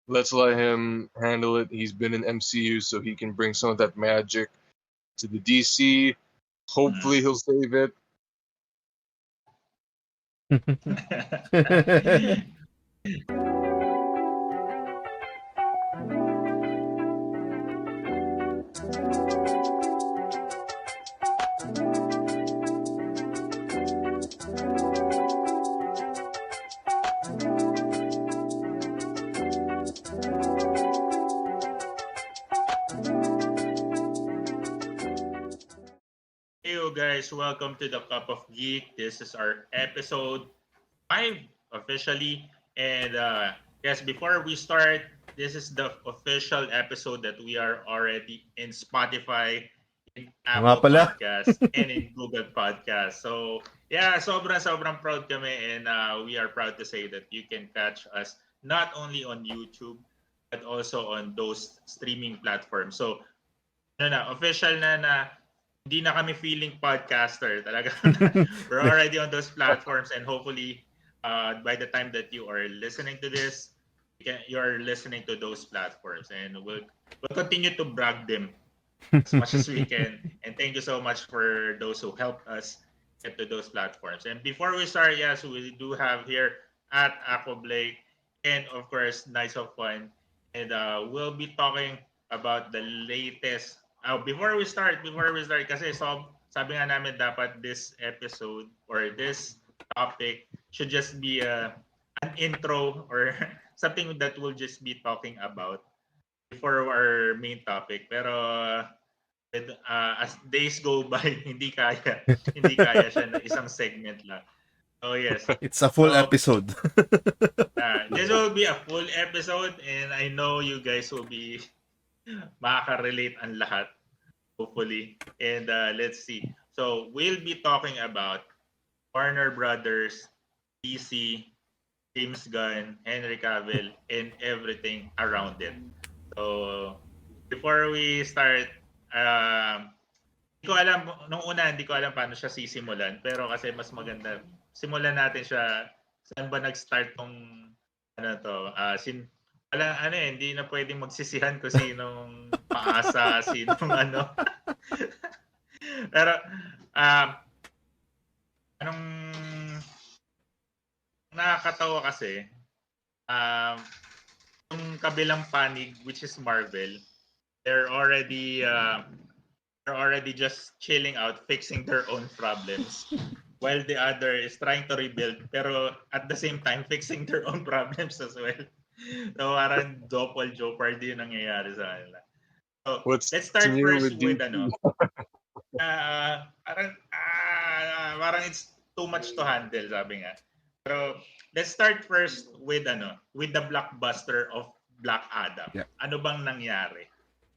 let's let him handle it. He's been in MCU, so he can bring some of that magic to the DC. Hopefully, he'll save it. Hey you guys, welcome to the Cup of Geek. This is our episode 5 officially. And yes, before we start, this is the official episode that we are already in Spotify, in Nga Apple pala. Podcasts, and in Google Podcasts. So yeah, sobrang proud kami and we are proud to say that you can catch us not only on YouTube but also on those streaming platforms. So official na hindi na kami feeling podcaster talaga. We're already on those platforms and hopefully by the time that you are listening to this, you're listening to those platforms and we'll continue to brag them as much as we can. And thank you so much for those who helped us get to those platforms. And before we start, yes, we do have here at Aqua Blake and of course Nights of Fun. And we'll be talking about the latest. Before we start, kasi sabi nga namin dapat this episode or this topic should just be an intro or something that we'll just be talking about before our main topic. Pero as days go by, hindi kaya siya na isang segment lang. Oh yes. It's a full episode. This will be a full episode and I know you guys will be makaka-relate ang lahat, hopefully. And let's see. So, we'll be talking about Warner Brothers, DC, James Gunn, Henry Cavill, and everything around it. So, before we start, hindi ko alam paano siya sisimulan. Pero kasi mas maganda, simulan natin siya, saan ba nag-start tong, hindi na pwedeng magsisihan kung sinong paasa, sinong ano. Pero, anong nakakatawa kasi, yung kabilang panig, which is Marvel, they're already just chilling out, fixing their own problems. While the other is trying to rebuild, pero at the same time, fixing their own problems as well. So, parang doppel jeopardy yung nangyayari sa kanila. So, let's start first with parang it's too much to handle, sabi nga. Pero, let's start first with the blockbuster of Black Adam. Yeah. Ano bang nangyari?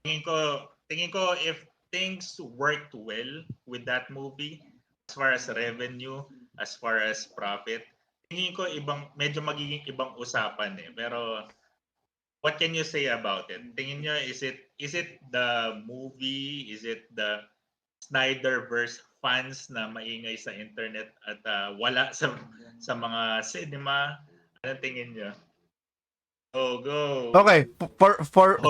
Tingin ko if things worked well with that movie, as far as revenue, as far as profit, tingin ko medyo magiging ibang usapan eh. Pero what can you say about it? Tingin nyo, is it the movie? Is it the Snyderverse fans na maingay sa internet at wala sa mga cinema? Anong tingin nyo? Go. Okay,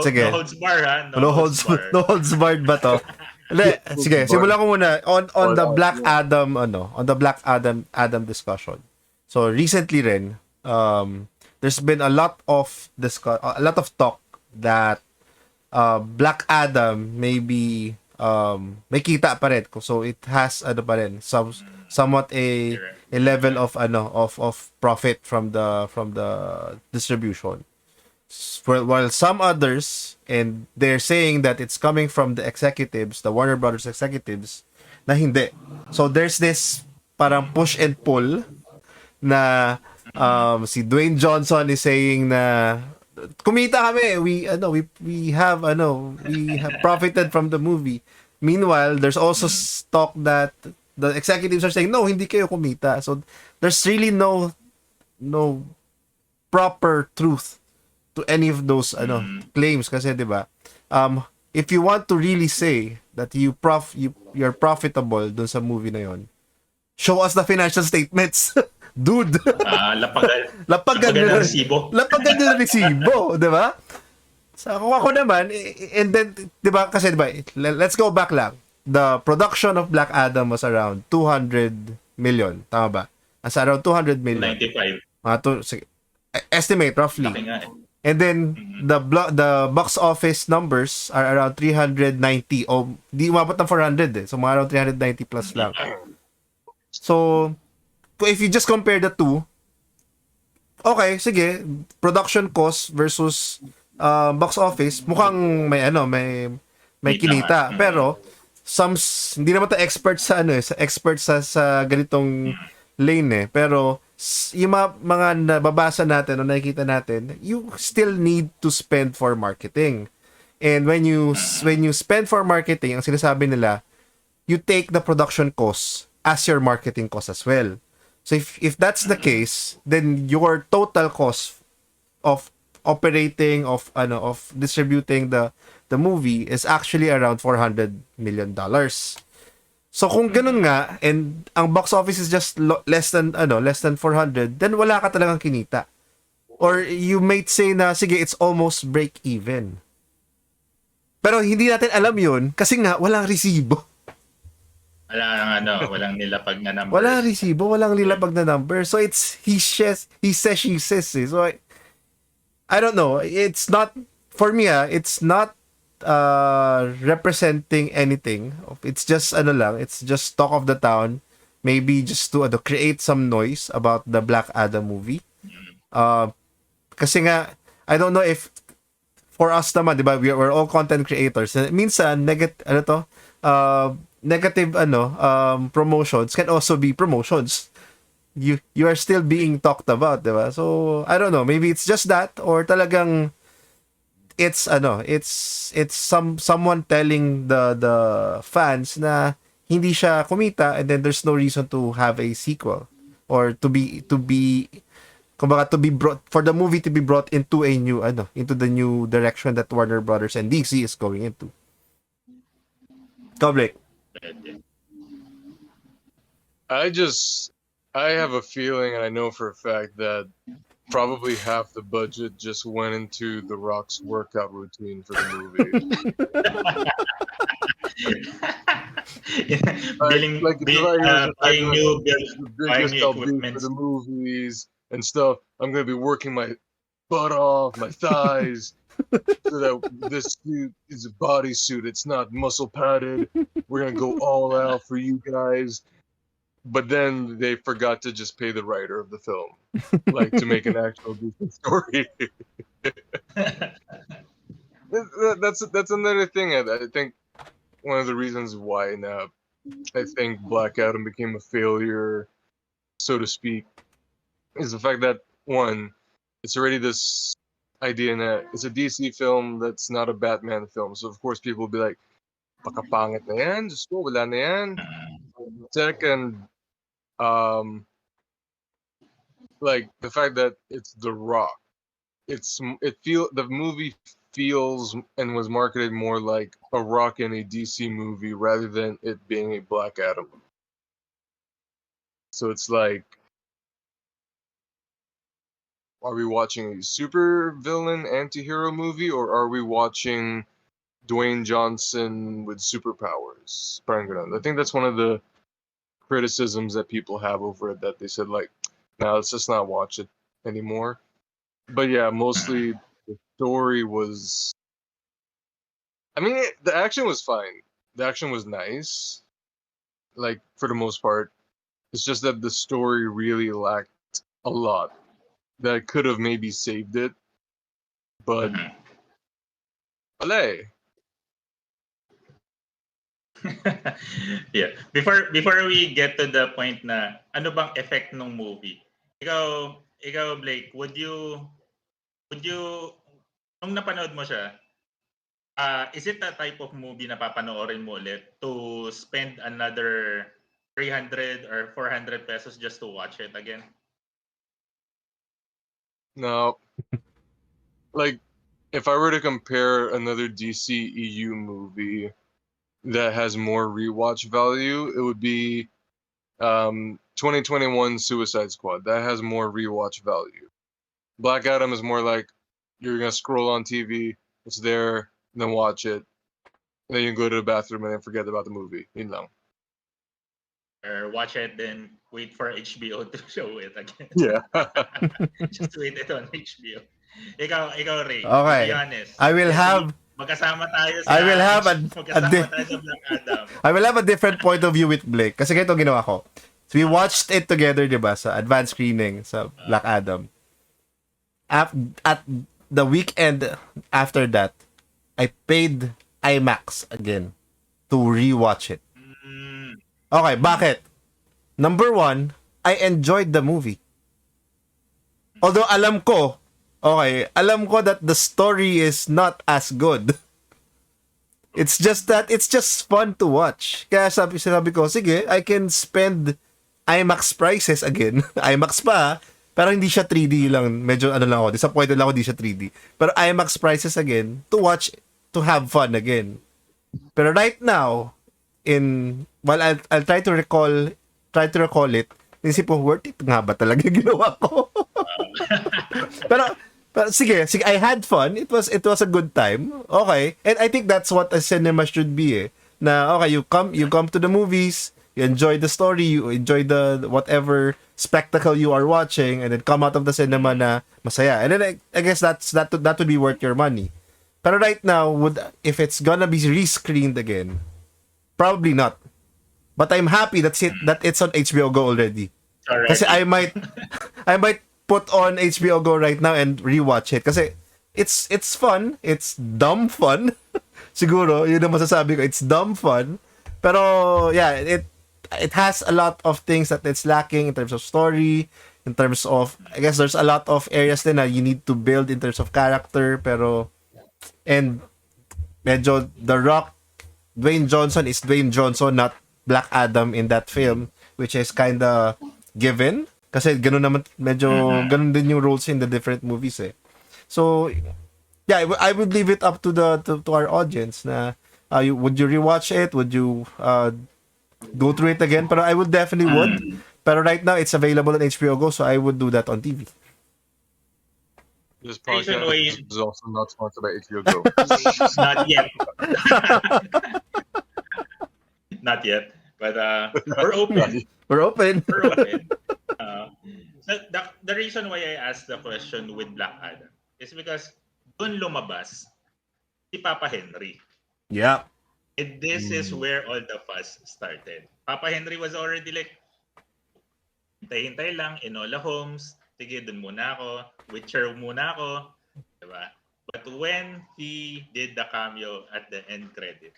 sige. No holds bar, ha? No holds barred ba to? Hindi, sige, simulan ko muna on the Black Adam on the Black Adam discussion. So recently rin, there's been a lot of talk that Black Adam maybe may kita pa rin. So it has pa rin somewhat a level of profit from the distribution. While some others, and they're saying that it's coming from the executives, the Warner Brothers executives, na hindi. So there's this parang push and pull na si Dwayne Johnson is saying na kumita kami, we have profited from the movie. Meanwhile, there's also talk that the executives are saying no, hindi kayo kumita. So there's really no proper truth to any of those claims kasi 'di ba? If you want to really say that you're profitable dun sa movie na yon, show us the financial statements. Dude, Lapagan ng resibo. Lapagan ng resibo, di ba? So, kung ako naman, and then, di ba, kasi di ba, let's go back lang. The production of Black Adam was around 200 million. Tama ba? Nasa around 200 million. 95. Sige, estimate roughly. Laki nga eh. And then the box office numbers are around 390 o di umabot ng 400 eh. So mga around 390 plus lang. So if you just compare the two, okay, sige, production cost versus box office, mukhang may kinita. Pero hindi naman ta expert sa sa ganitong lane eh. Pero yung mga nababasa natin o nakikita natin, you still need to spend for marketing. And when you spend for marketing, ang sinasabi nila, you take the production cost as your marketing cost as well. So if that's the case, then your total cost of operating of distributing the movie is actually around $400 million. So kung ganun nga, and ang box office is just less than 400, then wala ka talagang kinita. Or you might say na, sige, it's almost break even. Pero hindi natin alam yun kasi nga walang resibo. Walang nilapag na number. Walang resibo, walang nilapag na number. So it's he says, she says. So I don't know. It's not, for me, it's not representing anything. It's just it's just talk of the town, maybe just to create some noise about the Black Adam movie. Kasi nga I don't know if for us naman, di ba, we're all content creators. Minsan negative promotions can also be promotions. You are still being talked about, di ba? So I don't know, maybe it's just that, or talagang it's someone telling the fans na hindi siya kumita, and then there's no reason to have a sequel or to be brought, for the movie to be brought into into the new direction that Warner Brothers and DC is going into. Go, Blake. I have a feeling, and I know for a fact, that probably half the budget just went into The Rock's workout routine for the movie. Buying new equipment for the movies and stuff. I'm gonna be working my butt off, my thighs, so that this suit is a bodysuit. It's not muscle padded. We're gonna go all out for you guys. But then they forgot to just pay the writer of the film, like, to make an actual decent story. That's another thing. I think one of the reasons why I think Black Adam became a failure, so to speak, is the fact that, one, it's already this idea that it's a DC film that's not a Batman film. So of course people will be like, pakapangit na yan, just go, wala na yan. Second, like the fact that it's The Rock, the movie feels and was marketed more like a Rock in a DC movie rather than it being a Black Adam. So it's like, are we watching a super villain anti-hero movie, or are we watching Dwayne Johnson with superpowers? Parang ganun. I think that's one of the criticisms that people have over it, that they said, like, now let's just not watch it anymore. But yeah, mostly the story was, I mean, the action was fine. The action was nice, like, for the most part. It's just that the story really lacked a lot that could have maybe saved it, but wala. Yeah. Before we get to the point na ano bang effect ng movie, ikaw Blake, would you nung napanood mo siya, is it a type of movie na papanoorin mo ulit to spend another 300 or 400 pesos just to watch it again? No. Like, if I were to compare another DC EU movie that has more rewatch value, it would be 2021 Suicide Squad. That has more rewatch value. Black Adam is more like you're gonna scroll on TV, it's there, then watch it, then you go to the bathroom and then forget about the movie. Yun lang. Or watch it, then wait for HBO to show it again. Yeah. Just wait it on HBO. Ikaw Ray, be Okay. honest. I will Let's say, have magkasama tayo sa I will have magkasama tayo sa Black Adam. I will have a different point of view with Blake. Kasi ganito ginawa ko. So we watched it together, di ba, sa advanced screening sa Black Adam. At the weekend after that, I paid IMAX again to rewatch it. Mm, Okay, bakit? Number one, I enjoyed the movie. Although alam ko that the story is not as good. It's just that it's just fun to watch. Kaya sabi ko, sige, I can spend IMAX prices again. IMAX pa, pero hindi siya 3D lang. Medyo ano lang ako, disappointed lang ako hindi siya 3D. Pero IMAX prices again to watch, to have fun again. Pero right now, I'll try to recall it, isip ko, worth it nga ba talaga yung ginawa ko? pero sige, I had fun. It was a good time. Okay. And I think that's what a cinema should be. Na okay, you come to the movies, you enjoy the story, you enjoy the whatever spectacle you are watching, and then come out of the cinema na masaya. And then I guess that would be worth your money. Pero right now, if it's gonna be rescreened again, probably not. But I'm happy that it's on HBO Go already. Kasi I might put on HBO Go right now and rewatch it. Kasi it's fun. It's dumb fun. Siguro, yun ang masasabi ko. It's dumb fun. Pero, yeah, it has a lot of things that it's lacking in terms of story, in terms of, I guess there's a lot of areas din na you need to build in terms of character. Pero, and medyo The Rock, Dwayne Johnson is Dwayne Johnson, not Black Adam in that film, which is kinda given. Kasi ganun naman, medyo ganun din yung roles in the different movies eh. So, yeah, I would leave it up to to our audience na would you rewatch it? Would you go through it again? Pero I would definitely would. Pero right now, it's available on HBO Go, so I would do that on TV. This podcast is also not sponsored by HBO Go. Not yet. Not yet. But we're open. We're open. We're open. So the reason why I asked the question with Black Adam is because doon lumabas si Papa Henry. Yeah. And this is where all the fuss started. Papa Henry was already like, hintay-hintay lang, Enola Holmes, sige, dun muna ako, Witcher muna ako, diba? But when he did the cameo at the end credit,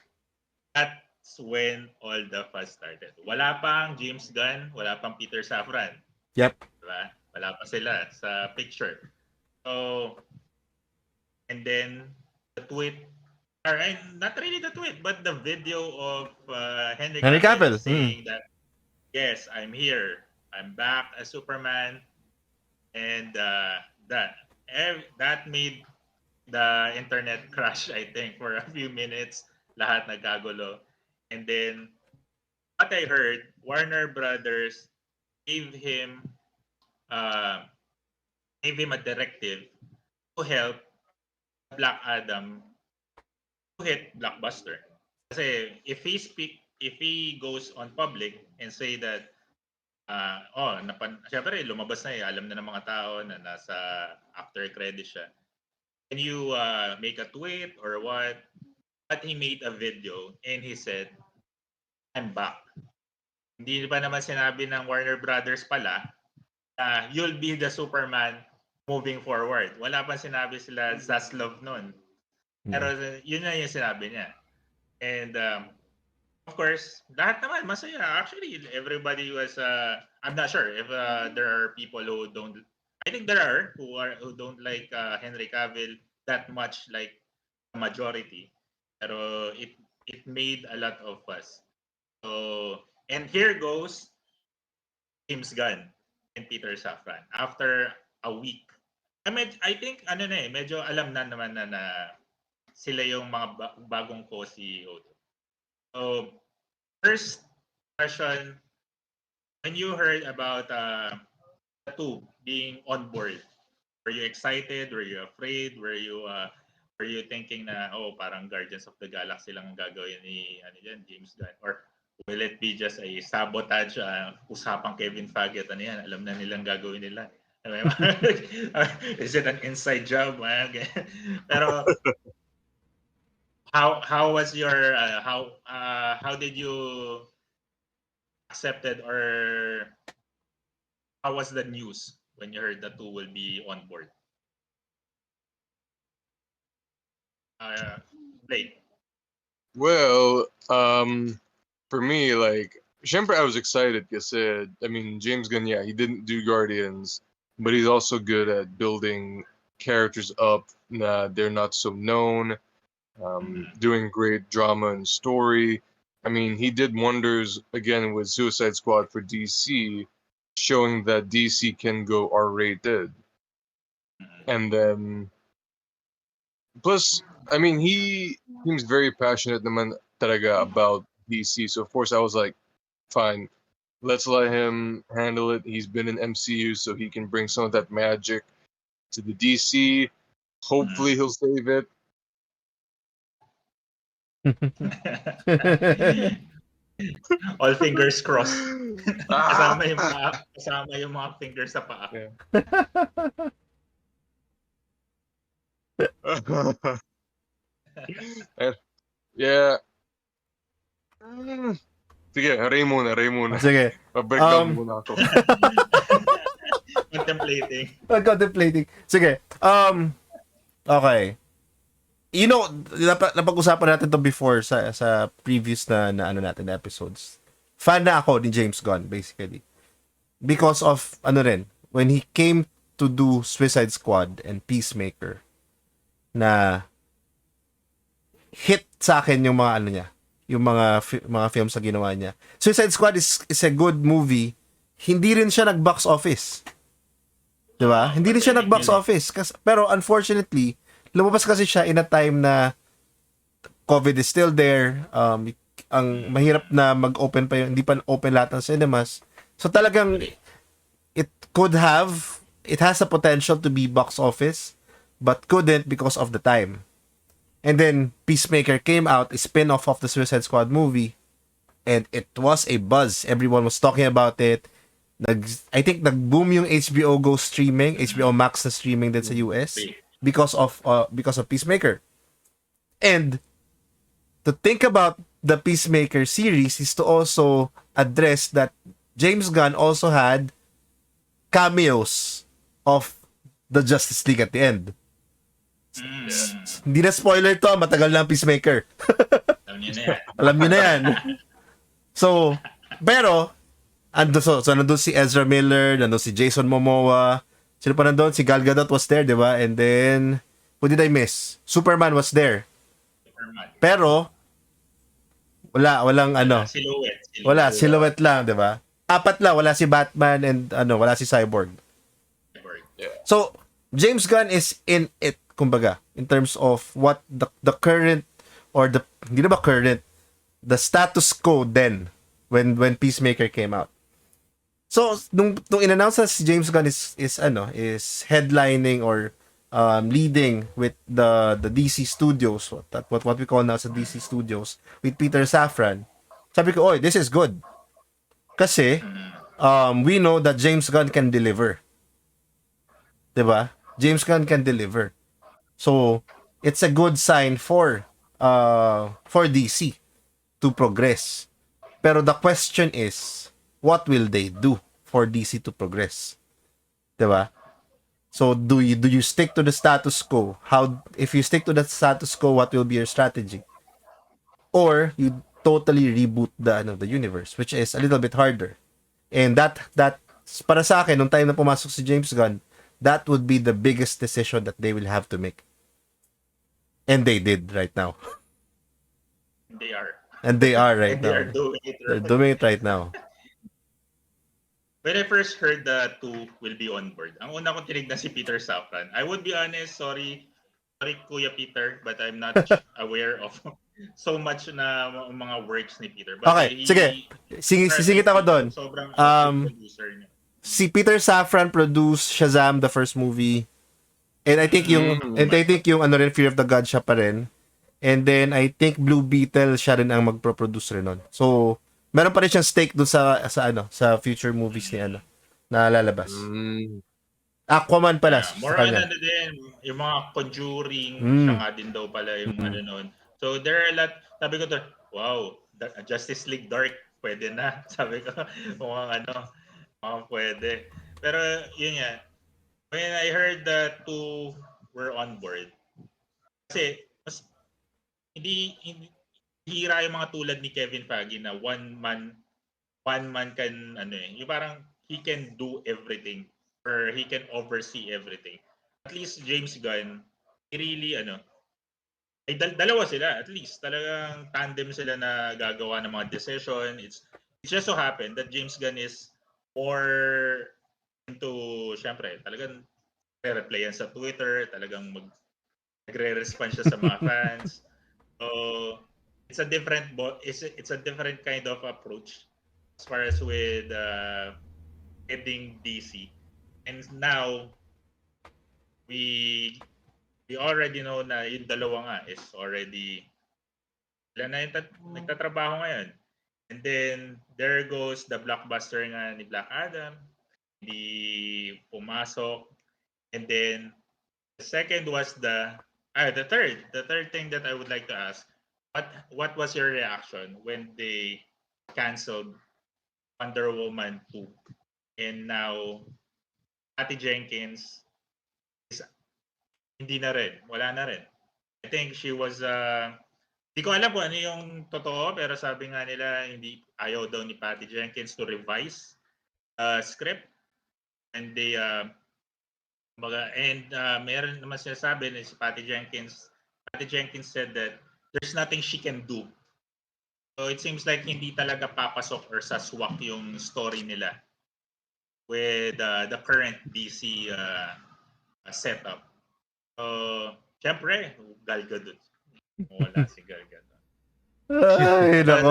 that's when all the fuss started. Wala pang James Gunn, wala pang Peter Safran. Yep. Diba? Wala pa sila sa picture. So, and then the tweet, or not really the tweet, but the video of Henry Cavill saying that, yes, I'm here. I'm back as Superman. And that made the internet crash, I think, for a few minutes. Lahat nagkagulo. And then, what I heard, Warner Brothers gave him a directive to help Black Adam to hit blockbuster. Kasi if he goes on public and say that syempre lumabas na alam na ng mga tao na nasa after credit siya. Can you make a tweet or what? But he made a video and he said, I'm back. Hindi pa naman sinabi ng Warner Brothers pala you'll be the Superman moving forward. Wala pang sinabi sila Zaslav noon. Pero yun na yung sinabi niya. And of course, lahat naman masaya. Actually, everybody was I'm not sure if there are people who don't, I think there are who don't like Henry Cavill that much like the majority. Pero it made a lot of fuss. So, and here goes James Gunn and Peter Safran after a week. I think medyo alam na naman na sila yung mga bagong co-CEO. So, first question, when you heard about the two being on board, were you excited? Were you afraid? Were you thinking na oh parang Guardians of the Galaxy lang ang gagawin ni ano yan, James Gunn, or will it be just a sabotage usapang Kevin Feige at ano yan, alam na nilang gagawin nila. Is it an inside job? Pero how was your how did you accepted, or how was the news when you heard the two will be on board? Blake. Well, for me, like, syempre I was excited kasi, I mean, James Gunn, yeah, he didn't do Guardians, but he's also good at building characters up na they're not so known, doing great drama and story. I mean, he did wonders again with Suicide Squad for DC, showing that DC can go R-rated. And then, plus, I mean, he seems very passionate naman talaga about DC. So of course I was like, fine, let's let him handle it. He's been in MCU, so he can bring some of that magic to the DC. Hopefully he'll save it. All fingers crossed. kasama yung mga fingers sa paa. Yeah. Yeah. Sige, Ray muna. Sige. Breakdown muna ako. Contemplating. Sige. Okay. You know, napag-usapan natin to before sa previous na ano natin episodes. Fan na ako ni James Gunn, basically. Because of, when he came to do Suicide Squad and Peacemaker, na hit sa akin yung mga niya, yung mga films na ginawa niya. Suicide Squad is a good movie. Hindi rin siya nag-box office. Diba? Hindi rin siya nag-box office. Pero unfortunately, lumabas kasi siya in a time na COVID is still there. Ang mahirap na mag-open pa hindi pa open lahat ng cinemas. So talagang it has a potential to be box office, but couldn't because of the time. And then Peacemaker came out, a spin-off of the Suicide Squad movie, and it was a buzz. Everyone was talking about it. I think nag-boom yung HBO Go streaming, HBO Max na streaming din sa US because of Peacemaker. And to think about the Peacemaker series is to also address that James Gunn also had cameos of the Justice League at the end. Hindi na spoiler to, matagal na ang Peacemaker. Alam niyo na yan. So, pero nandun si Ezra Miller, nandun si Jason Momoa, sino pa nandun? Si Gal Gadot was there, di ba? And then, who did I miss? Superman was there. Pero, walang silhouette lang, di ba? Apat lang, wala si Batman and wala si Cyborg. So, James Gunn is in it, kumbaga, in terms of what the current, or hindi na ba current, the status quo then, when Peacemaker came out. So, nung in-announce na si James Gunn is headlining or leading with the DC Studios, what we call now sa DC Studios, with Peter Safran, sabi ko, this is good. Kasi, we know that James Gunn can deliver. Diba? James Gunn can deliver. So, it's a good sign for DC to progress. Pero the question is, what will they do for DC to progress? Diba? So, do you stick to the status quo? If you stick to the status quo, what will be your strategy? Or you totally reboot the universe, which is a little bit harder. And that para sa akin, nung time na pumasok si James Gunn, that would be the biggest decision that they will have to make. And they did right now. They are right now. They're doing it right now. When I first heard the two will be on board, ang una kong tinignan si Peter Safran. I would be honest, sorry, sorry Kuya Peter, but I'm not aware of so much na mga works ni Peter. But Okay, sige. Sisingit ako doon. Sobrang good Um, producer niya. si Peter Safran produced Shazam, the first movie. And I think yung ano rin, Fear of the God siya pa rin. And then I think Blue Beetle siya rin ang magpo-produce rin nun. So, meron pa rin siyang stake dun sa future movies ni na lalabas. Aquaman pala More sa on kanya. ano din, yung mga Conjuring, siya nga din daw pala yung ano nun. So there are a lot, sabi ko to, wow, Justice League Dark, pwede na. Sabi ko, mukhang pwede. Pero yun nga, when I heard that two were on board, kasi mas hindi hira yung mga tulad ni Kevin Feige na one man can yung parang he can do everything or he can oversee everything. At least James Gunn, he really ay dalawa sila at least. Talagang tandem sila na gagawa ng mga decision. It's just so happened that James Gunn is more into, syempre, talagang replyan sa Twitter, talagang nagre-respond siya sa mga fans. So, it's a different kind of approach as far as with heading DC. And now we already know na yung dalawa nga is already sila na yung nagtatrabaho ngayon. And then there goes the blockbuster nga ni Black Adam. Hindi pumasok. And then the second was the third thing that I would like to ask, what was your reaction when they canceled Wonder Woman 2 and now Patty Jenkins is hindi na rin, wala na rin. I think she was hindi ko alam kung ano yung totoo, pero sabi nga nila hindi ayaw daw ni Patty Jenkins to revise script, and they meron naman sinasabi na si Patty Jenkins said that there's nothing she can do. So it seems like hindi talaga papasok or saswak yung story nila with the current DC setup. So, syempre, Gal Gadot. Wala si Gal Gadot. Ay, nako.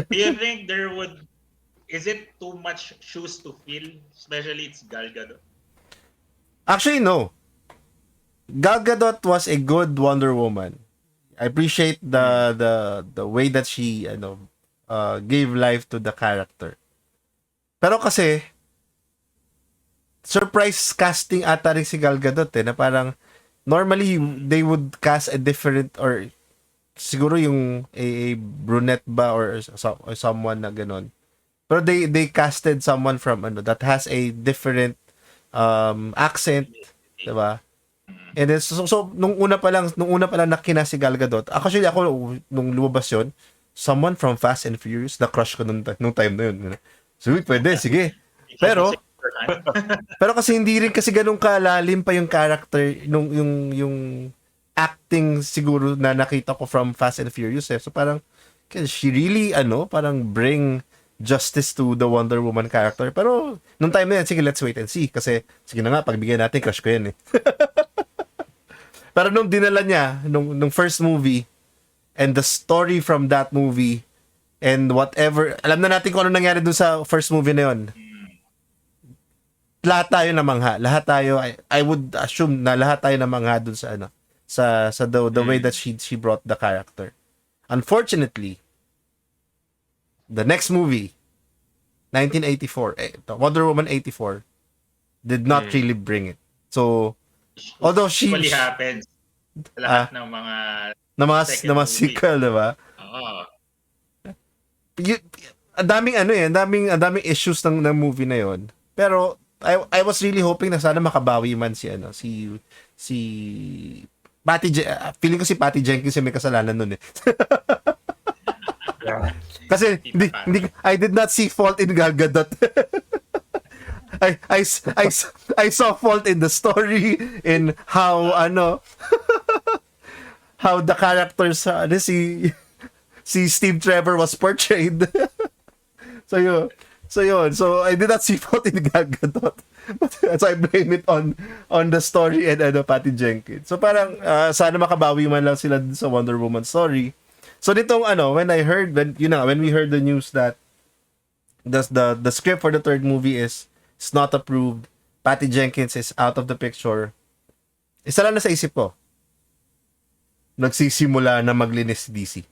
Do you think is it too much shoes to fill? Especially it's Gal Gadot. Actually, no. Gal Gadot was a good Wonder Woman. I appreciate the way that she gave life to the character. Pero kasi surprise casting ata rin si Gal Gadot na parang normally they would cast a different or siguro yung a brunette ba or someone na ganon. Pero they casted someone from that has a different accent, 'di ba? And then so nung una pa lang nakina si Gal Gadot. Actually ako nung lumabas 'yon, someone from Fast and Furious, na crush ko nung time na 'yon. So pwede, sige. Pero kasi hindi rin kasi ganun kalalim pa yung character yung acting siguro na nakita ko from Fast and Furious So parang she really parang bring justice to the Wonder Woman character. Pero nung time na yan, sige, let's wait and see. Kasi sige na nga, pagbigyan natin, crush ko yan Pero nung dinala niya, nung first movie, and the story from that movie, and whatever, alam na natin kung ano nangyari dun sa first movie na yun. Lahat tayo namangha. Lahat tayo, I would assume na lahat tayo namangha dun sa sa the way that she brought the character. Unfortunately, the next movie, 1984, Wonder Woman 84, did not really bring it. So, although she usually happens sa lahat ng mga sequel, diba? Oo. Ang daming issues ng movie na yon. Pero I was really hoping na sana makabawi man si feeling ko si Patty Jenkins yung may kasalanan nun Kasi hindi I did not see fault in Gal Gadot. I saw fault in the story, in how how the characters si Steve Trevor was portrayed. So So yun. So I did not see fault in Gal Gadot. So I blame it on the story and Patty Jenkins. So parang sana makabawi man lang sila dun sa Wonder Woman story. So nitong when I heard when we heard the news that the script for the third movie is not approved, Patty Jenkins is out of the picture. Isa lang na sa isip ko. Nagsisimula na maglinis si DC.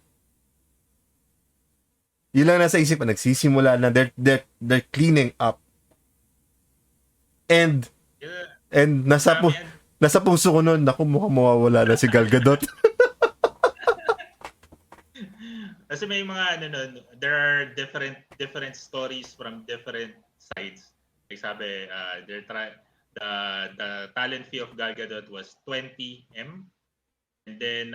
Yun lang nasa isip ko, nagsisimula na they're cleaning up. And nasa puso ko noon, naku, mukhang mawawala na si Gal Gadot. Kasi may mga there are different stories from different sides. Like sabi, the talent fee of Gal Gadot was 20M, and then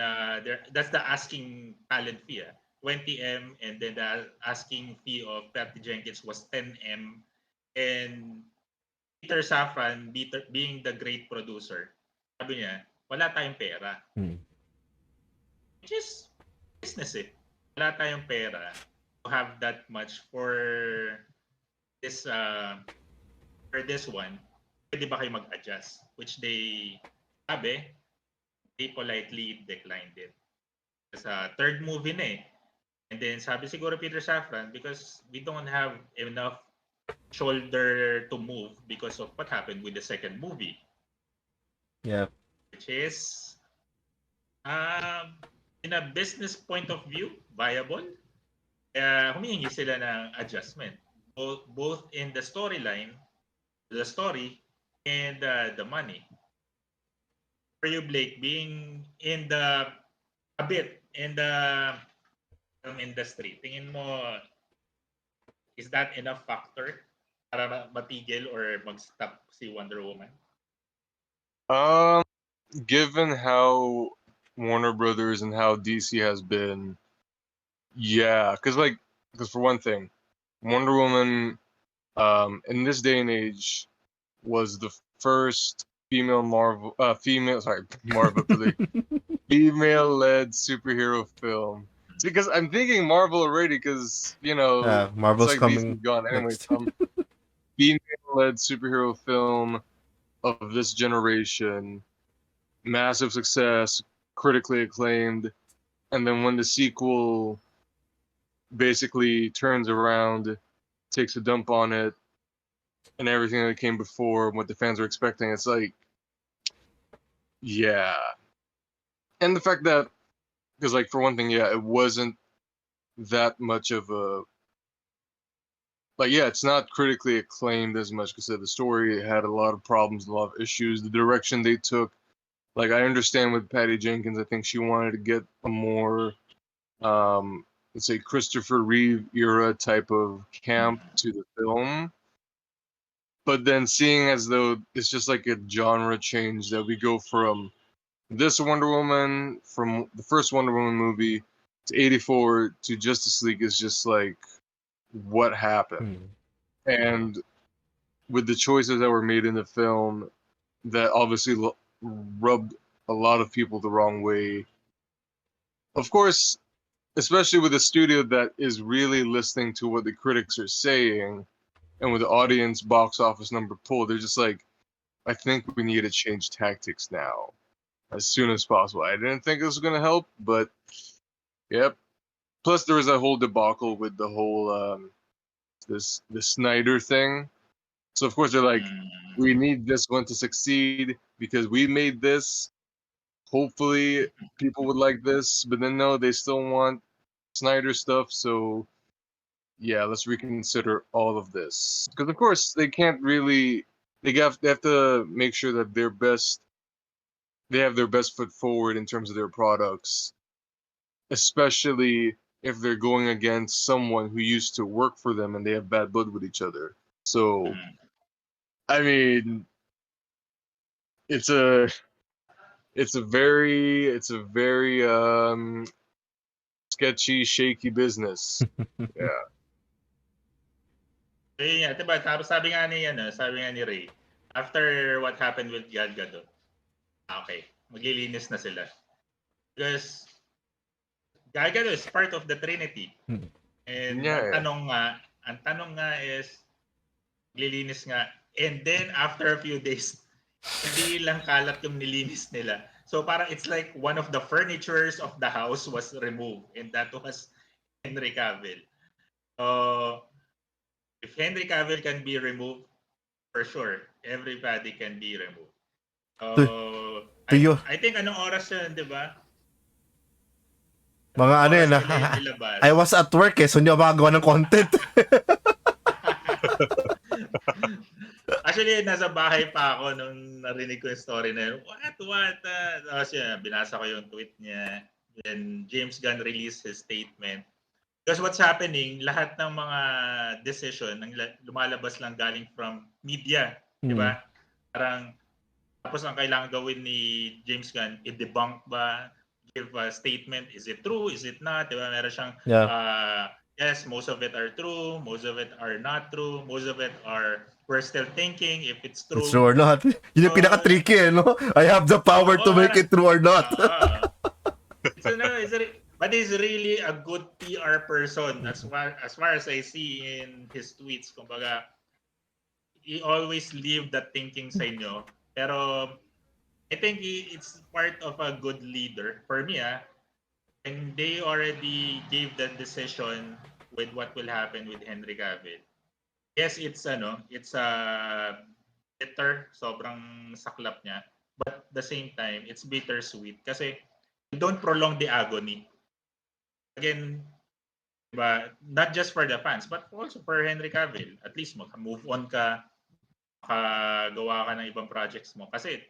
that's the asking talent fee, 20M, and then the asking fee of Patty Jenkins was 10M, and Peter Safran, being the great producer, sabi niya, wala tayong pera. Which is business eh. Wala tayong pera to have that much for this one. Pwede ba kayo mag-adjust? Which they politely declined it. Sa third movie na eh. And then sabi siguro Peter Safran, because we don't have enough shoulder to move because of what happened with the second movie. Yeah. Which is in a business point of view, viable. Humihingi sila ng adjustment. Both in the storyline, the story, and the money. For you, Blake, being in the a bit in the film industry, tingin mo, is that enough factor para matigil or mag-stop si Wonder Woman? Given how Warner Brothers and how DC has been, yeah, because for one thing, Wonder Woman, in this day and age, was the first female-led female-led superhero film. Because I'm thinking Marvel already, because Marvel's it's like coming. DC gone. Anyway, female-led superhero film of this generation, massive success, critically acclaimed, and then when the sequel basically turns around, takes a dump on it, and everything that came before, what the fans were expecting, it's like, yeah. And the fact that, because for one thing, yeah, it wasn't that much of a, it's not critically acclaimed as much because the story had a lot of problems, a lot of issues. The direction they took, I understand with Patty Jenkins, I think she wanted to get a more, let's say, Christopher Reeve era type of camp to the film. But then seeing as though it's just like a genre change, that we go from this Wonder Woman, from the first Wonder Woman movie to 84 to Justice League, is just like, what happened? And with the choices that were made in the film, that obviously rubbed a lot of people the wrong way. Of course, especially with a studio that is really listening to what the critics are saying, and with the audience box office number pull, they're just like, I think we need to change tactics now, as soon as possible. I didn't think this was going to help, but yep. Plus, there was that whole debacle with the whole the Snyder thing. So of course they're like, we need this one to succeed because we made this. Hopefully people would like this, but then no, they still want Snyder stuff. So yeah, let's reconsider all of this, because of course they can't really. They have to make sure that they have their best foot forward in terms of their products, especially if they're going against someone who used to work for them and they have bad blood with each other. So, I mean, it's a very sketchy, shaky business. Yeah. Yeah, diba? Tapos sabi nga ni Ray, after what happened with Gal Gadot, okay, maglilinis na sila. Because Gal Gadot is part of the Trinity. And ang tanong nga, Ang tanong nga is, lilinis nga. And then, after a few days, hindi lang kalat yung nilinis nila. So parang it's like one of the furnitures of the house was removed. And that was Henry Cavill. So, if Henry Cavill can be removed, for sure, everybody can be removed. So, To you, I think anong oras yun, di ba? mga ano Oras yan, nila yung nilabas. I was at work so hindi ako makagawa ng content. Actually, nasa bahay pa ako nung narinig ko yung story na yun. What? Tapos yun, binasa ko yung tweet niya. Then James Gunn released his statement. Because what's happening, lahat ng mga decision lumalabas lang galing from media. Di ba? Parang, tapos ang kailangan gawin ni James Gunn, i-debunk ba? Give a statement, is it true? Is it not? Di ba? Meron siyang, yes, most of it are true. Most of it are not true. Most of it are, we're still thinking if it's true. It's true or not. Yun yung pinaka-tricky no? I have the power to make it true or not. But he's really a good PR person as far as I see in his tweets. Kumbaga, he always leave that thinking sa inyo. Pero I think it's part of a good leader. For me, and they already gave that decision with what will happen with Henry Cavill. Yes, it's bitter, sobrang saklap niya. But at the same time, it's bittersweet kasi you don't prolong the agony. Again, diba, not just for the fans, but also for Henry Cavill. At least move on ka, makagawa ka ng ibang projects mo. Kasi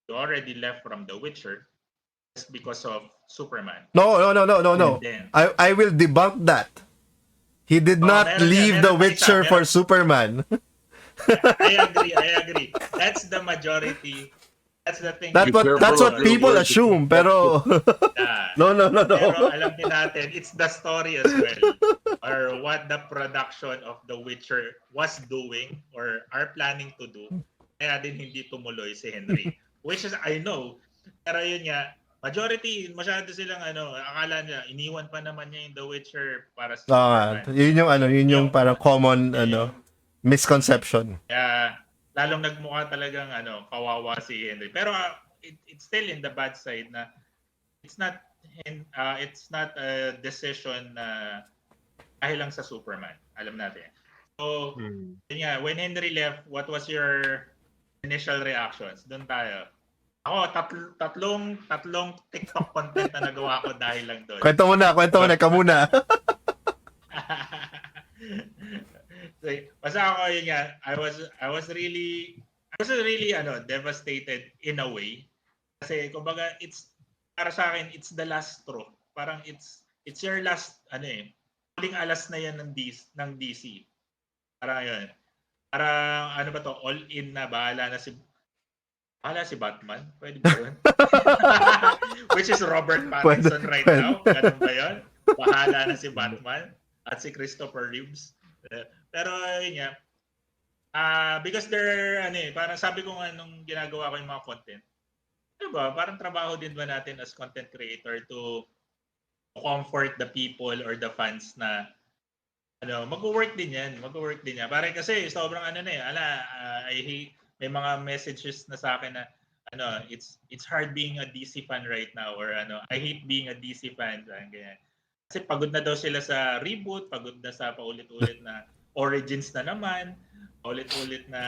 you already left from The Witcher just because of Superman. No. I will debunk that. He did not leave The Witcher for Superman. I agree. That's the majority. That's the thing. That's what people assume. Pero no. Pero alam din natin, it's the story as well. Or what the production of The Witcher was doing or are planning to do. Kaya din hindi tumuloy si Henry. Which is, I know. Pero yun nga, majority, masyado silang akala nila, iniwan pa naman niya yung The Witcher para sa Superman. Yun yung parang common misconception. Kaya lalong nagmukha talagang kawawa si Henry. Pero it's still in the bad side na it's not a decision na dahil lang sa Superman. Alam natin. So, yun nga, when Henry left, what was your initial reactions? Doon tayo. Ako, tatlong TikTok content na nagawa ko dahil lang doon. Kwento mo na, ikaw muna. So, basta ako yun nga, I was really devastated in a way. Kasi kumbaga para sa akin it's the last straw. Parang it's your last huling alas na yan ng DC. Parang yun. Parang ba to, all in na bahala si Batman. Pwede ba yun? Which is Robert Pattinson right now. Ganun ba yun? Bahala na si Batman at si Christopher Reeves. Pero yun nga, because they're, parang sabi ko nga nung ginagawa ko yung mga content, diba, parang trabaho din ba natin as content creator to comfort the people or the fans na, mag-work din yan. Parang kasi sobrang I hate, may mga messages na sa akin na, it's hard being a DC fan right now or I hate being a DC fan. Ganyan. Kasi pagod na daw sila sa reboot, pagod na sa paulit-ulit na origins na naman, paulit-ulit na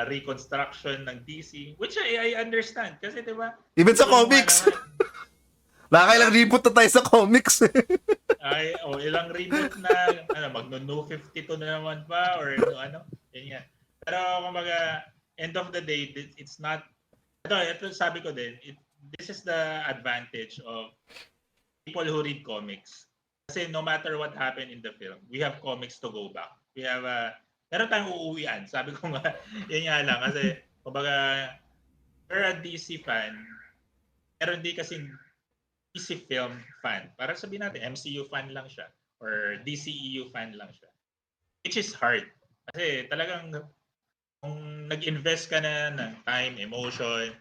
reconstruction ng DC, which I understand. Kasi diba? Even sa comics. Nakakailang reboot na tayo sa comics. Ilang reboot na, magno-no 52 na naman pa, or yun nga. Pero kumbaga, end of the day, it's not, ito sabi ko din, this is the advantage of people who read comics. Kasi no matter what happened in the film, we have comics to go back. We have meron tayong uuwian. Sabi ko nga, yun nga lang. Kasi, kumbaga, you're a DC fan, meron di kasing DC film fan. Para sabihin natin, MCU fan lang siya. Or DCEU fan lang siya. Which is hard. Kasi talagang, kung nag-invest ka na ng time, emotion,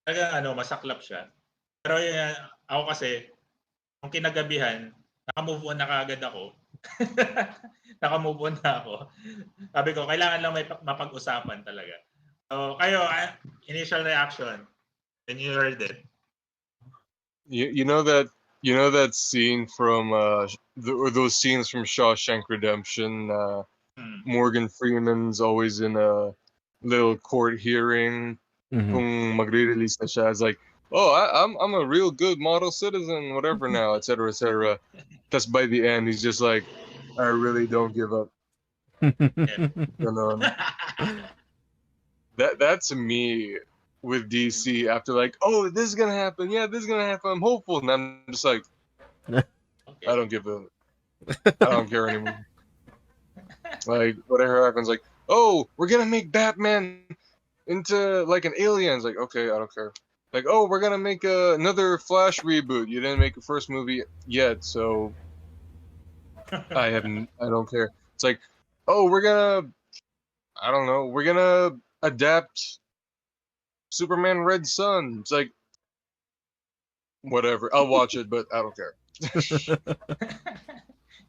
talagang masaklap siya. Pero ako kasi, kung kinagabihan, Naka-move on na kaagad ako. Naka-move on na ako. Sabi ko, kailangan lang may mapag-usapan talaga. So, kayo, initial reaction when you heard it? You know that scene from or those scenes from Shawshank Redemption. Morgan Freeman's always in a little court hearing. Kung magre-release na siya, it's like, oh, I'm a real good model citizen, whatever now, etc. etc. That's by the end, he's just like, I really don't give up. That to me with DC after like, oh, this is gonna happen, yeah, this is gonna happen, I'm hopeful, and I'm just like, I don't give a, I don't care anymore. Like whatever happens, like, oh, we're gonna make Batman into like an alien. It's like, okay, I don't care. Like, oh, we're gonna make another Flash reboot. You didn't make a first movie yet, so I don't care. It's like, oh, I don't know, we're gonna adapt Superman Red Sun. It's like, whatever, I'll watch it, but I don't care.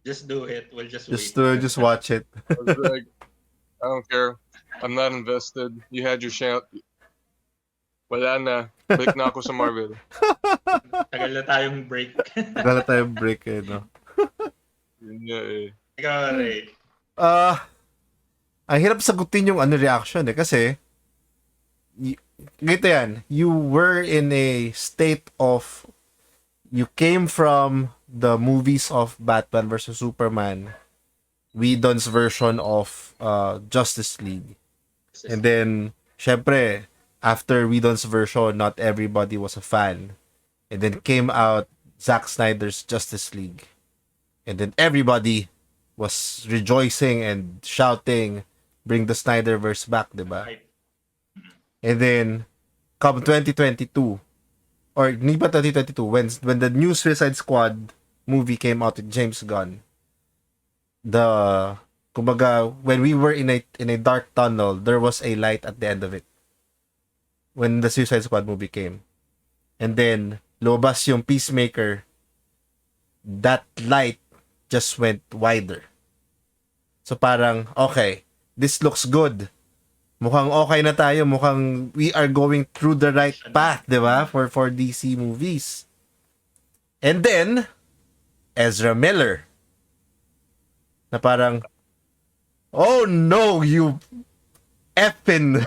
Just do it. We'll just wait. Just watch it. Like, I don't care. I'm not invested. You had your chance. Wala na. Balik na ako sa Marvel. Tagal na tayong break. No? Yeah, eh. Ikaw, Ray. Ang hirap sagutin yung reaction kasi ganito yan. You were in a state of, you came from the movies of Batman versus Superman, Whedon's version of Justice League. And then, syempre, after Whedon's version, not everybody was a fan. And then came out Zack Snyder's Justice League. And then everybody was rejoicing and shouting, bring the Snyderverse back, diba? And then, come 2022, or hindi pa 2022, when the new Suicide Squad movie came out with James Gunn, kumbaga, when we were in a dark tunnel, there was a light at the end of it. When the Suicide Squad movie came. And then, lobas yung Peacemaker, that light just went wider. So parang, okay, this looks good. Mukhang okay na tayo. Mukhang we are going through the right path, di ba? For DC movies. And then, Ezra Miller. Na parang, oh no, you effing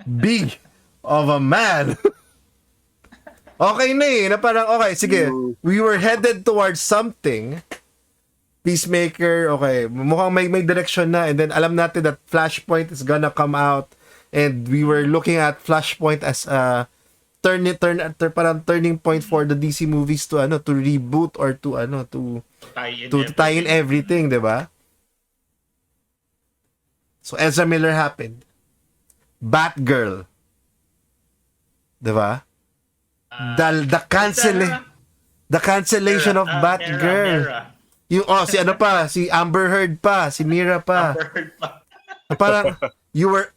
big of a man. Okay na na parang, okay, sige, we were headed towards something. Peacemaker, okay, mukhang may direction na, and then alam natin that Flashpoint is gonna come out, and we were looking at Flashpoint as a turning point for the DC movies to reboot or to tie in everything, diba? So Ezra Miller happened. Batgirl, diba? The cancellation of Batgirl. Si Amber Heard pa, si Mira pa. Parang you were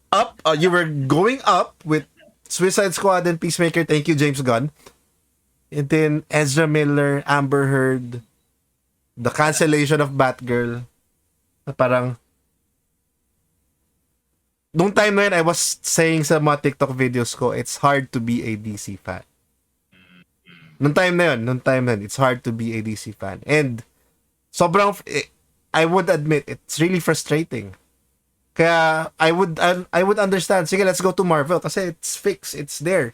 going up with Suicide Squad and Peacemaker, thank you James Gunn. And then Ezra Miller, Amber Heard, the cancellation of Batgirl. Parang nung time na yun, I was saying sa mga TikTok videos ko, it's hard to be a DC fan. Nung time na yun, it's hard to be a DC fan. And sobrang, I would admit, it's really frustrating. Kaya, I would understand. Sige, let's go to Marvel kasi it's fixed. It's there.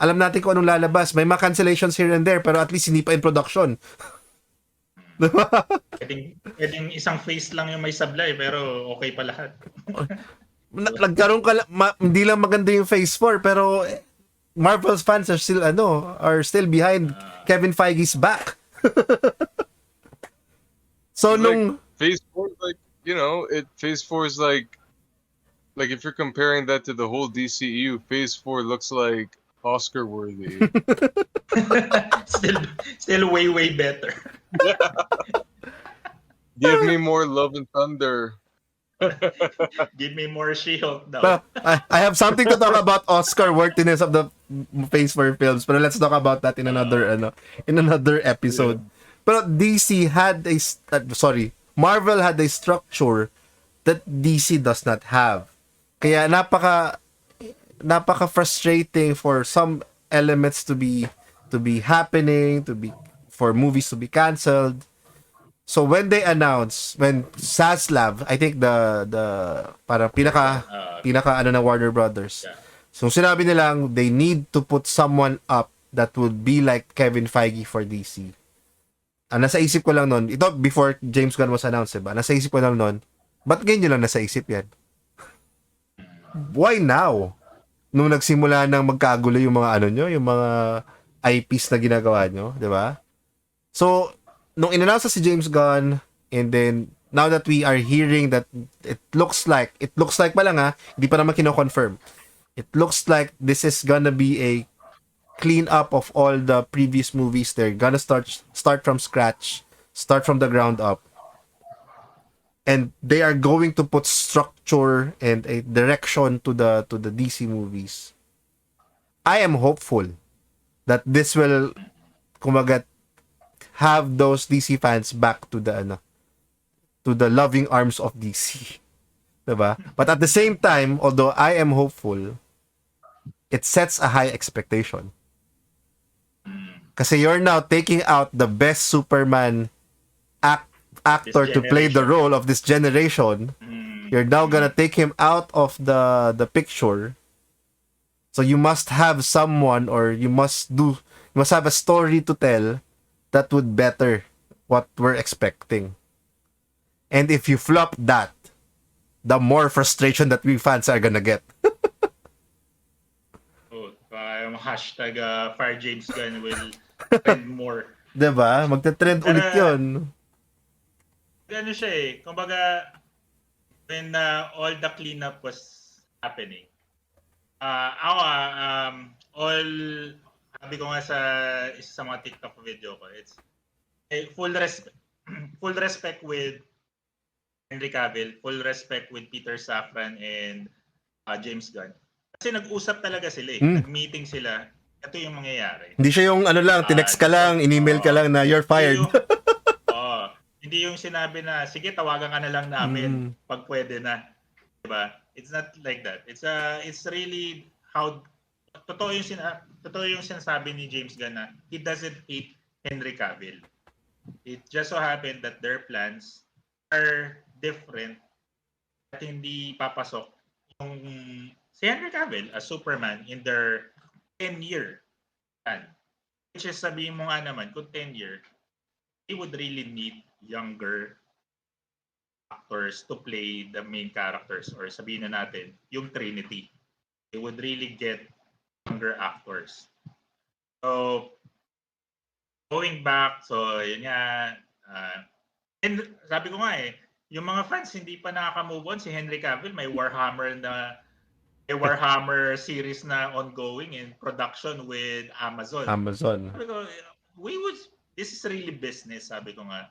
Alam natin kung anong lalabas. May mga cancellations here and there, pero at least hindi pa in production. Pwedeng isang face lang yung may sablay, pero okay pa lahat. Nagkaroon hindi lang maganda yung phase 4, pero Marvel's fans are still behind Kevin Feige's back. So nung phase 4 is like, phase 4 is like if you're comparing that to the whole DCEU, phase 4 looks like Oscar worthy. still way better. Give me more Love and Thunder. Give me more She-Hulk now. I have something to talk about Oscar worthiness of the phase 4 films, but let's talk about that in another episode. Pero DC had sorry, Marvel had a structure that DC does not have. Kaya napaka frustrating for some elements to be happening, to be for movies to be canceled. So when they announce, when Saslav, I think the parang pinaka ano na Warner Brothers. Yeah. So sinabi nilang they need to put someone up that would be like Kevin Feige for DC. Nasa isip ko lang nun, ito before James Gunn was announced, diba? Nasa isip ko lang nun, ba't ganyan nyo lang nasa isip yan? Why now? Nung nagsimula nang magkagulo yung mga ano nyo, yung mga IPs na ginagawa nyo, di ba? So, nung in-announce si James Gunn, and then, now that we are hearing that it looks like pa lang ha, hindi pa naman kino-confirm. It looks like this is gonna be a clean up of all the previous movies. They're gonna start from scratch, start from the ground up. And they are going to put structure and a direction to the DC movies. I am hopeful that this will kumagat have those DC fans back to the to the loving arms of DC. Diba? But at the same time, although I am hopeful, it sets a high expectation. Kasi you're now taking out the best Superman actor to play the role of this generation. You're now gonna take him out of the picture. So you must have someone, or you must have a story to tell that would better what we're expecting. And if you flop that, the more frustration that we fans are gonna get. Hashtag Fire James Gunn will trend more. Diba? Magte-trend ulit yun. Ano siya eh. Kumbaga, when all the cleanup was happening, all, sabi ko nga sa isa sa mga TikTok video ko, it's full respect with Henry Cavill, full respect with Peter Safran and James Gunn. Kasi nag-usap talaga sila eh. Nag-meeting sila. Ito yung mangyayari. Hindi siya yung ano lang, tinext ka lang, in-email ka lang na you're fired. Hindi yung sinabi na, sige, tawagan ka na lang namin pag pwede na. Diba? It's not like that. It's really how, totoo yung sinasabi ni James Gunn na he doesn't hate Henry Cavill. It just so happened that their plans are different at hindi papasok yung si Henry Cavill as Superman in their 10-year plan. Which is sabihin mo nga naman, kung 10-year, they would really need younger actors to play the main characters, or sabihin na natin, yung Trinity. They would really get younger actors. So, going back, so yun nga, and sabi ko nga eh, yung mga fans hindi pa nakaka-move on. Si Henry Cavill may Warhammer series na ongoing in production with Amazon. Sabi ko, this is really business, sabi ko nga.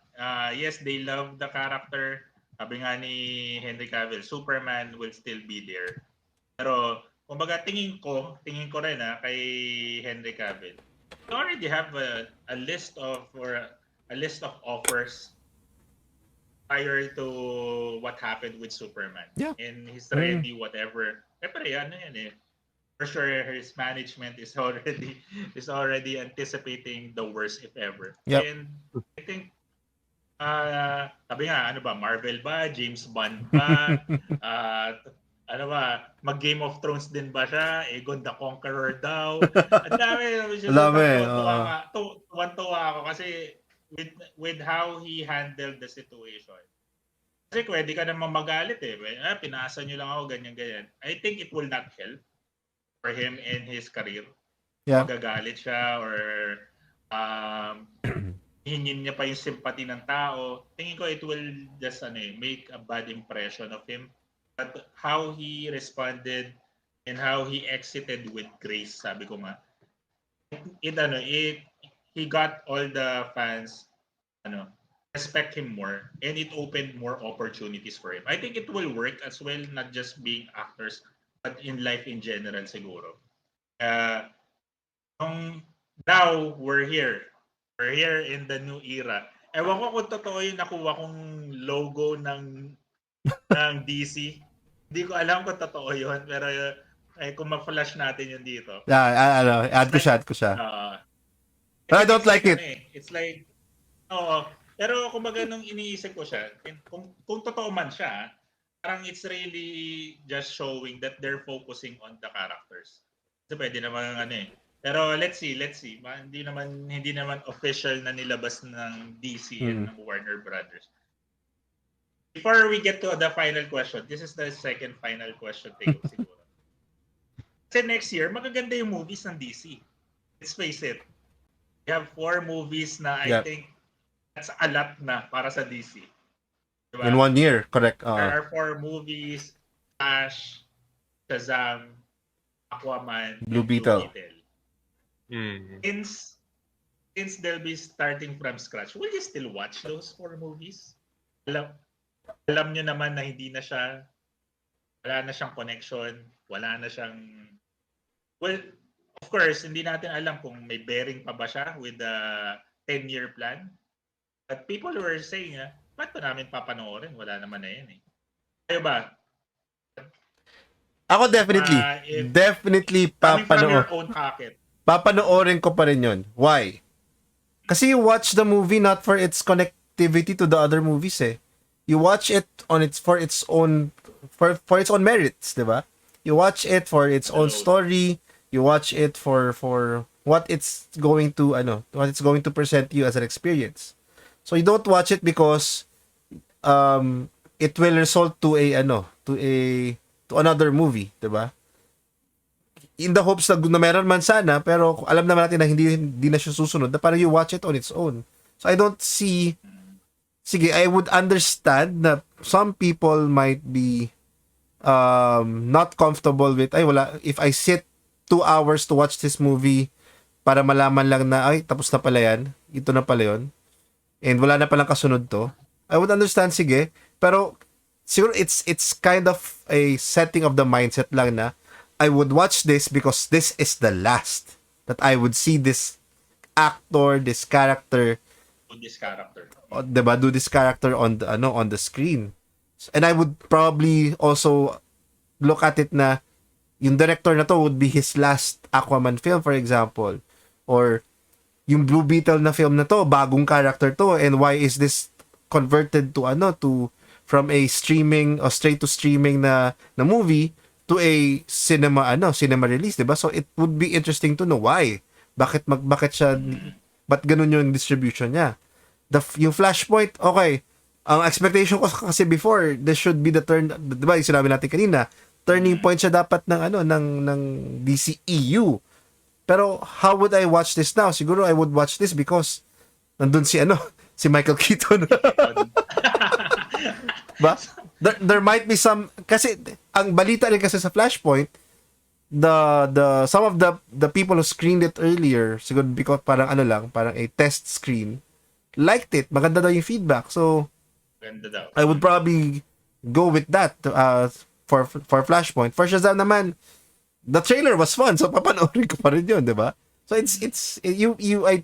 Yes, they love the character. Sabi nga ni Henry Cavill, Superman will still be there. Pero, kumbaga tingin ko rin kay Henry Cavill. You already have a list of offers prior to what happened with Superman. Yeah. And he's ready, whatever. Siyempre, ano yan eh. For sure, his management is already anticipating the worst if ever. Yep. And I think, sabi nga, ano ba, Marvel ba? James Bond ba? Ano ba, mag-Game of Thrones din ba siya? Aegon the Conqueror daw. Ang dami. Tuwan-tuwa ako kasi with how he handled the situation. Kasi pwede ka naman magalit eh. Pinasa nyo lang ako, ganyan-ganyan. I think it will not help for him in his career. Yeah. Magagalit siya or hingin niya pa yung sympathy ng tao. Tingin ko it will just make a bad impression of him. But how he responded and how he exited with grace, sabi ko nga. He got all the fans respect him more, and it opened more opportunities for him. I think it will work as well, not just being actors, but in life in general siguro. Now we're here. We're here in the new era. Ewan ko kung totoo yung nakuha kong logo ng DC. Hindi ko alam kung totoo yun, pero kung mag-flash natin yun dito. Ano, It's like, add ko siya. uh, But I think don't it's like like, it. ano it's like, oo. Pero kumbaga nung iniisip ko siya, kung totoo man siya, parang it's really just showing that they're focusing on the characters. Kasi pwede naman Pero let's see. Hindi naman official na nilabas ng DC and ng Warner Brothers. Before we get to the final question, this is the second final question tayo siguro. Kasi next year, magaganda yung movies ng DC. Let's face it. We have 4 movies na I think that's a lot na para sa DC. Diba? In 1 year, correct. There are 4 movies, Flash, Shazam, Aquaman, Blue and Beetle. Since they'll be starting from scratch, will you still watch those 4 movies? Alam nyo naman na wala na siyang connection, wala na siyang, well, of course, hindi natin alam kung may bearing pa ba siya with the 10-year plan. But people were saying, ba't pa namin papanoorin? Wala naman na yan eh. Kayo ba? Ako definitely coming from your own pocket. Papanoorin ko pa rin yun. Why? Kasi you watch the movie not for its connectivity to the other movies eh. You watch it for its own merits, 'di ba? You watch it for its own story, you watch it for what it's going to present you as an experience. So you don't watch it because it will result to to another movie, 'di ba? In the hopes na meron man sana, pero alam naman natin na hindi na siya susunod, na parang you watch it on its own. So I don't see, sige, I would understand na some people might be not comfortable with, if I sit 2 hours to watch this movie para malaman lang na, tapos na pala yan, ito na pala yun, and wala na palang kasunod to, I would understand, sige, pero siguro it's kind of a setting of the mindset lang na, I would watch this because this is the last that I would see this actor, this character, do this character on the screen. And I would probably also look at it na yung director na to would be his last Aquaman film, for example, or yung Blue Beetle na film na to, bagong character to, and why is this converted to from a streaming or straight to streaming na movie to a cinema release, 'di ba? So it would be interesting to know why. Bakit ganun yung distribution niya? Yung Flashpoint, okay. Ang expectation ko kasi before, this should be the turn, 'di ba? Sinabi natin kanina, turning point siya dapat ng DCEU. Pero how would I watch this now? Siguro I would watch this because nandun si Michael Keaton. Ba? There might be some, kasi ang balita rin kasi sa Flashpoint, some of the people who screened it earlier, siguro because parang a test screen, liked it. Maganda daw yung feedback. So I would probably go with that for Flashpoint. For Shazam naman, the trailer was fun, so papanoorin ko pa rin yun, 'di ba? So I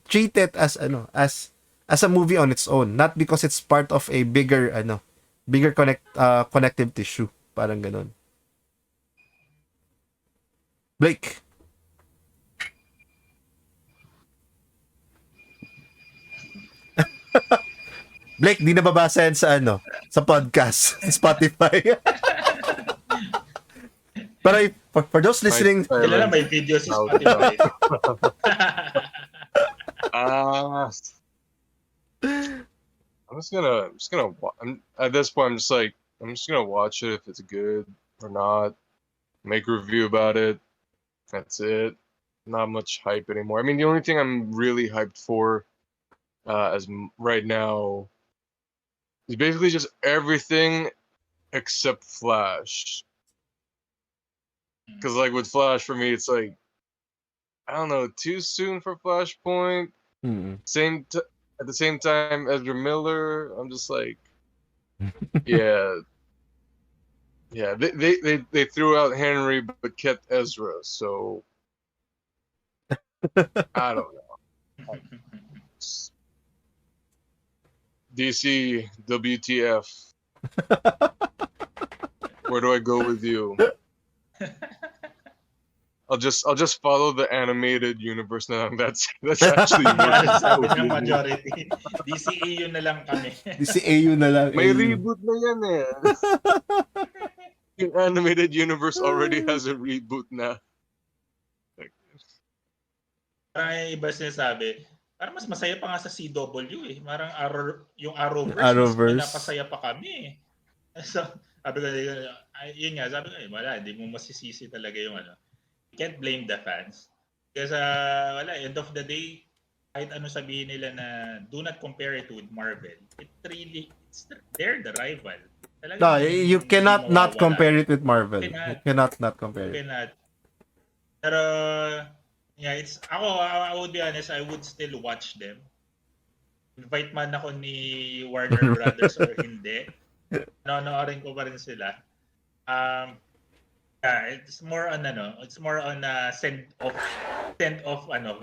treat it as a movie on its own, not because it's part of a bigger connective tissue, parang ganun. Blake. Blake, di nababasa yan sa podcast, Spotify. Pero for those listening, Kailan may video sa Spotify. At this point, I'm just gonna watch it if it's good or not. Make a review about it. That's it. Not much hype anymore. I mean, the only thing I'm really hyped for, right now, is basically just everything except Flash. Because like with Flash, for me, it's like, I don't know, too soon for Flashpoint. At the same time, Ezra Miller, I'm just like, yeah. They threw out Henry but kept Ezra, so I don't know. DC, WTF? Where do I go with you? I'll just follow the animated universe now. That's actually working so Sabi ng good. majority, DCEU na lang kami. Si AU na lang. May AU. reboot na yan eh. Yung animated universe already has a reboot na. Parang iba sinasabi, parang mas masaya pa nga sa CW eh. Parang yung Arrowverse, Arrowverse. mas pinapasaya pa kami eh. So, sabi ko, yun nga, sabi ko, wala, hindi mo masisisi talaga yung ano. You can't blame the fans. Kasi wala, end of the day, kahit ano sabihin nila na do not compare it with Marvel, they're the rival. Talaga, No, you cannot not compare it with Marvel. You cannot not compare it. Pero, yeah, I would be honest, I would still watch them. Invite man ako ni Warner Brothers or hindi. Nonoorin ko pa rin sila. Yeah, it's more on send off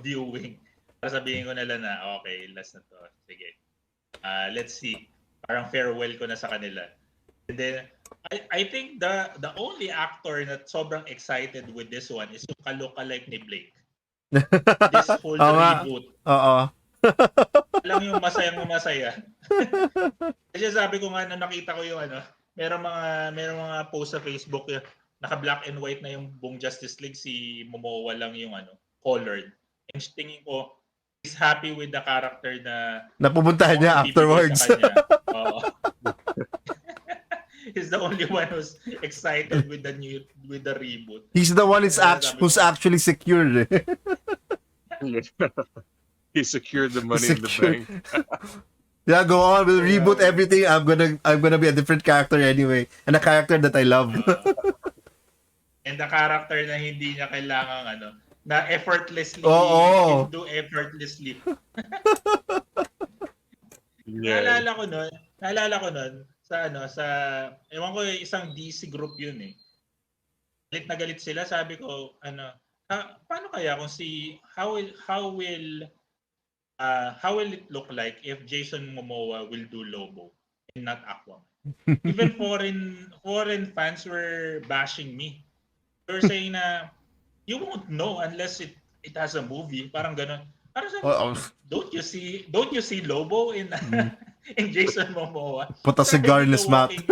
viewing. Para sabihin ko nila na okay, last na to. Sige. Let's see. Parang farewell ko na sa kanila. And then I think the only actor na sobrang excited with this one is yung ka-lookalike ni Blake. This whole reboot. Oo. Lang yung masaya. Kasi sabi ko nga nakita ko yung merong mga post sa Facebook naka-black and white na yung buong Justice League, si Momoa lang yung colored. And tingin ko he's happy with the character na napupuntahan niya afterwards. He's the only one who's excited with the reboot. He's the one who's actually secured. He secured the money in the bank. Yeah, go on. We'll reboot everything. I'm gonna be a different character anyway, and a character that I love. And the character na hindi niya kailangan na effortlessly can do effortlessly. Yeah. Naalala ko nun sa ewan ko, isang DC group yun eh. Galit na galit sila, sabi ko paano kaya kung how will it look like if Jason Momoa will do Lobo and not Aquaman? Even foreign fans were bashing me. They were saying na you won't know unless it has a movie, parang ganun. Parang don't you see Lobo in in Jason Momoa? Put a cigar in his mouth. He's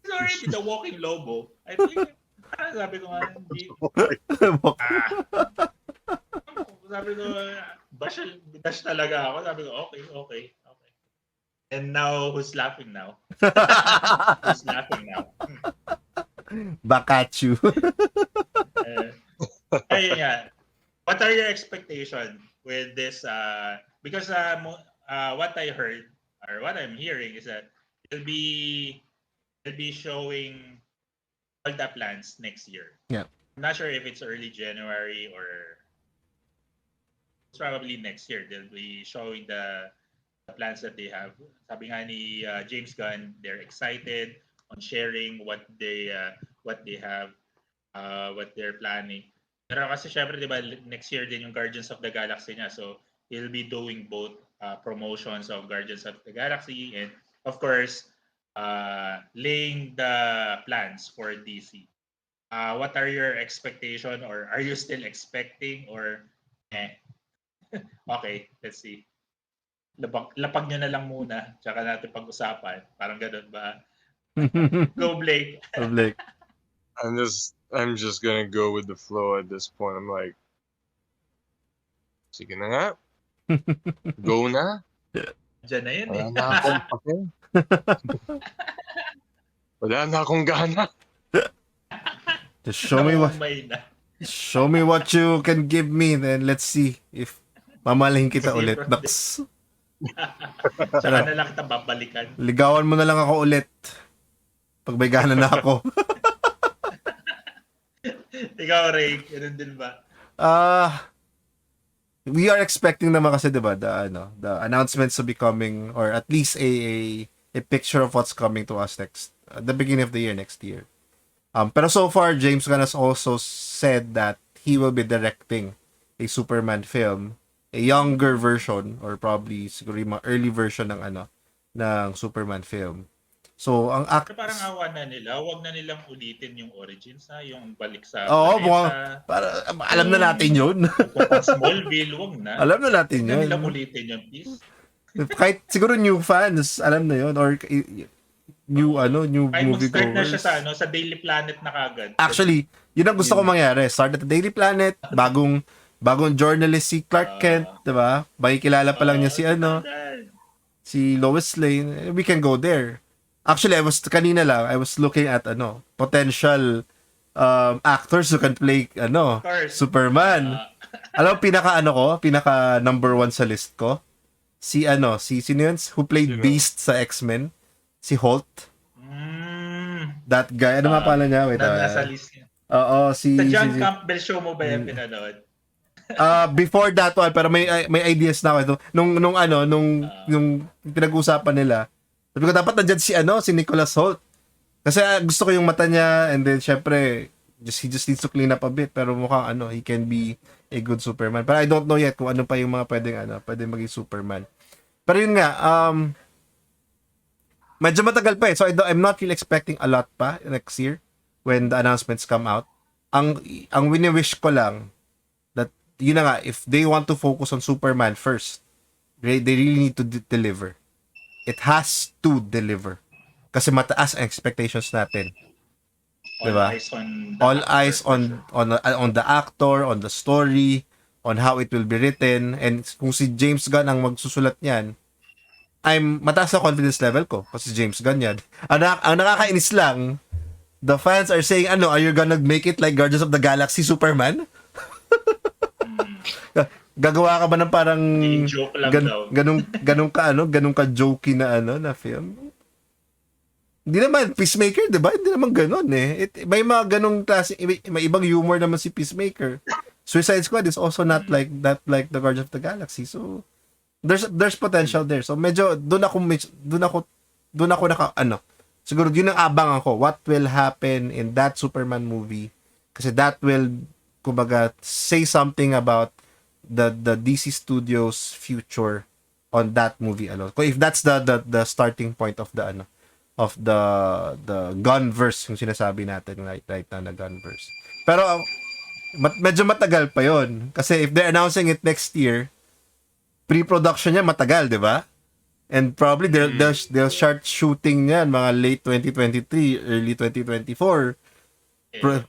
already the walking Lobo. I think sabi ko nga sabi ko bash talaga ako. Sabi ko okay. And now who's laughing now? Who's laughing now? Back at you. Ayun nga. What are your expectations with this? Because what I heard or what I'm hearing is that they'll be showing all the plans next year. Yeah. I'm not sure if it's early January or it's probably next year. They'll be showing the plans that they have. Sabi nga ni James Gunn, they're excited on sharing what they have, what they're planning. Pero kasi syempre, di ba, next year din yung Guardians of the Galaxy niya. So, he'll be doing both promotions of Guardians of the Galaxy and, of course, laying the plans for DC. What are your expectations, or are you still expecting, or Okay, let's see. Lapag nyo na lang muna, tsaka natin pag-usapan. Parang ganun ba? Go, Blake. Go, Blake. I'm just gonna go with the flow at this point. I'm like, sige na nga. Go na. Diyan na yun eh. Wala na akong pake. Wala na akong gana. Just show me what you can give me, then let's see if mamalahin kita ulit. Naks. Saka na lang kita babalikan. Ligawan mo na lang ako ulit. Pag may gana na ako. Ikaw, Ray, ganun din ba? We are expecting naman kasi, diba, the announcements to be coming, or at least a picture of what's coming to us next, the beginning of the year, next year. Pero so far, James Gunn has also said that he will be directing a Superman film a younger version or probably siguro yung mga early version ng ng Superman film. So, ang Pero parang awa na nila, wag na nilang ulitin yung origins yung balik sa Oo, planeta. para alam na natin 'yun. Pagpunta Smallville, wag na. Alam na natin Wag na 'yun. nilang ulitin yun, please. Kahit siguro new fans, alam na 'yun or new new Kahit movie mag-start na siya goers. sa Daily Planet na kagad. Actually, yun ang gusto ko mangyari. Start at the Daily Planet, bagong journalist si Clark Kent, 'di ba? Makikilala pa lang niya si si Lois Lane. We can go there. Actually, kanina lang, I was looking at potential actors who can play Superman. Alam mo, pinaka number one sa list ko, si sino yun? Who played Beast sa X-Men? Si Holt. That guy, ano nga pala niya? Wait, nasa list niya. Oo, Sa John Campbell show mo ba yan pinanood? Before that one, pero may ideas na ako ito. Nung pinag-usapan nila, sabi ko dapat nandiyan si Nicholas Holt. Kasi gusto ko yung mata niya, and then syempre he just needs to clean up a bit, pero mukhang he can be a good Superman. But I don't know yet kung ano pa yung mga pwedeng maging Superman. Pero yun nga, medyo matagal pa so I'm not really expecting a lot pa next year when the announcements come out. Ang wini-wish ko lang that yun na nga, if they want to focus on Superman first, they really need to deliver. It has to deliver. Kasi mataas ang expectations natin. Diba? All eyes on the actor, on the story, on how it will be written, and kung si James Gunn ang magsusulat niyan, mataas na confidence level ko kasi James Gunn yan. Ang nakakainis lang, the fans are saying, are you gonna make it like Guardians of the Galaxy Superman? Gagawa ka ba ng parang joke lang daw. ganun ka jokey na film? Hindi naman Peacemaker, 'di ba? Hindi naman ganoon may mga ganung klase, may ibang humor naman si Peacemaker. Suicide Squad is also not like that, like the Guardians of the Galaxy. So there's potential there. So medyo doon ako siguro yun ang abangan ko, what will happen in that Superman movie, kasi that will kumbaga say something about the DC Studios future on that movie alone. If that's the starting point of the Gunverse, yung sinasabi natin right now na Gunverse. Pero medyo matagal pa yon kasi if they're announcing it next year, pre-production niya matagal, 'di ba? And probably they'll start shooting niyan mga late 2023, early 2024.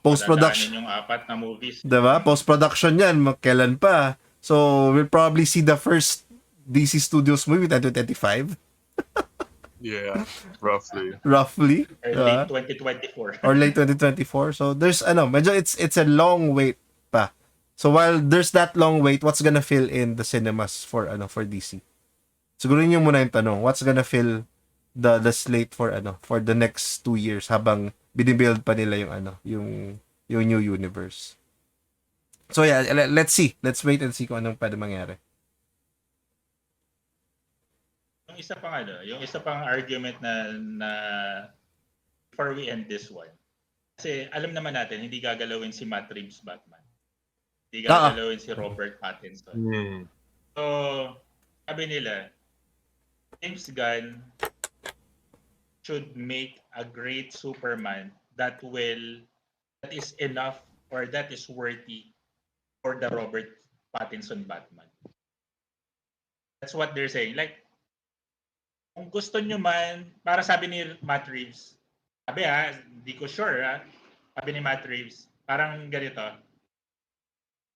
Post-production yung 4 na movies. 'Di ba? Post-production niyan kailan pa? So we'll probably see the first DC Studios movie in 2025. Yeah, roughly. Or late 2024. Or late 2024. So there's medyo it's a long wait pa. So while there's that long wait, what's gonna fill in the cinemas for DC? Siguro yun muna yung tanong. What's gonna fill the slate for the next 2 years habang binibuild pa nila yung new universe. So yeah, let's see. Let's wait and see kung anong pwede mangyari. Yung isa pang argument na before we end this one. Kasi alam naman natin hindi gagalawin si Matt Reeves Batman. Hindi gagalawin si Robert Pattinson. So, sabi nila, James Gunn should make a great Superman that is enough or that is worthy for the Robert Pattinson Batman. That's what they're saying. Like, kung gusto nyo man, para sabi ni Matt Reeves, hindi ko sure sabi ni Matt Reeves, parang ganito,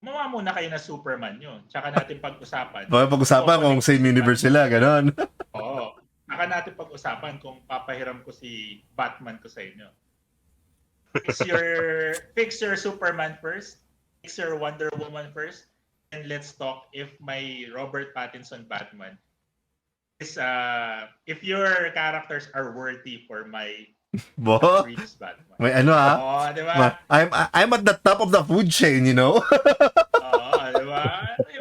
gumawa muna kayo na Superman nyo, tsaka natin pag-usapan. Pag-usapan kung same universe sila, gano'n. Oo. Tsaka natin pag-usapan kung papahiram ko si Batman ko sa inyo. Fix your Superman first, fix your Wonder Woman first, and let's talk if my Robert Pattinson Batman is if your characters are worthy for my Reeves Batman. May diba? I'm at the top of the food chain, you know. Diba?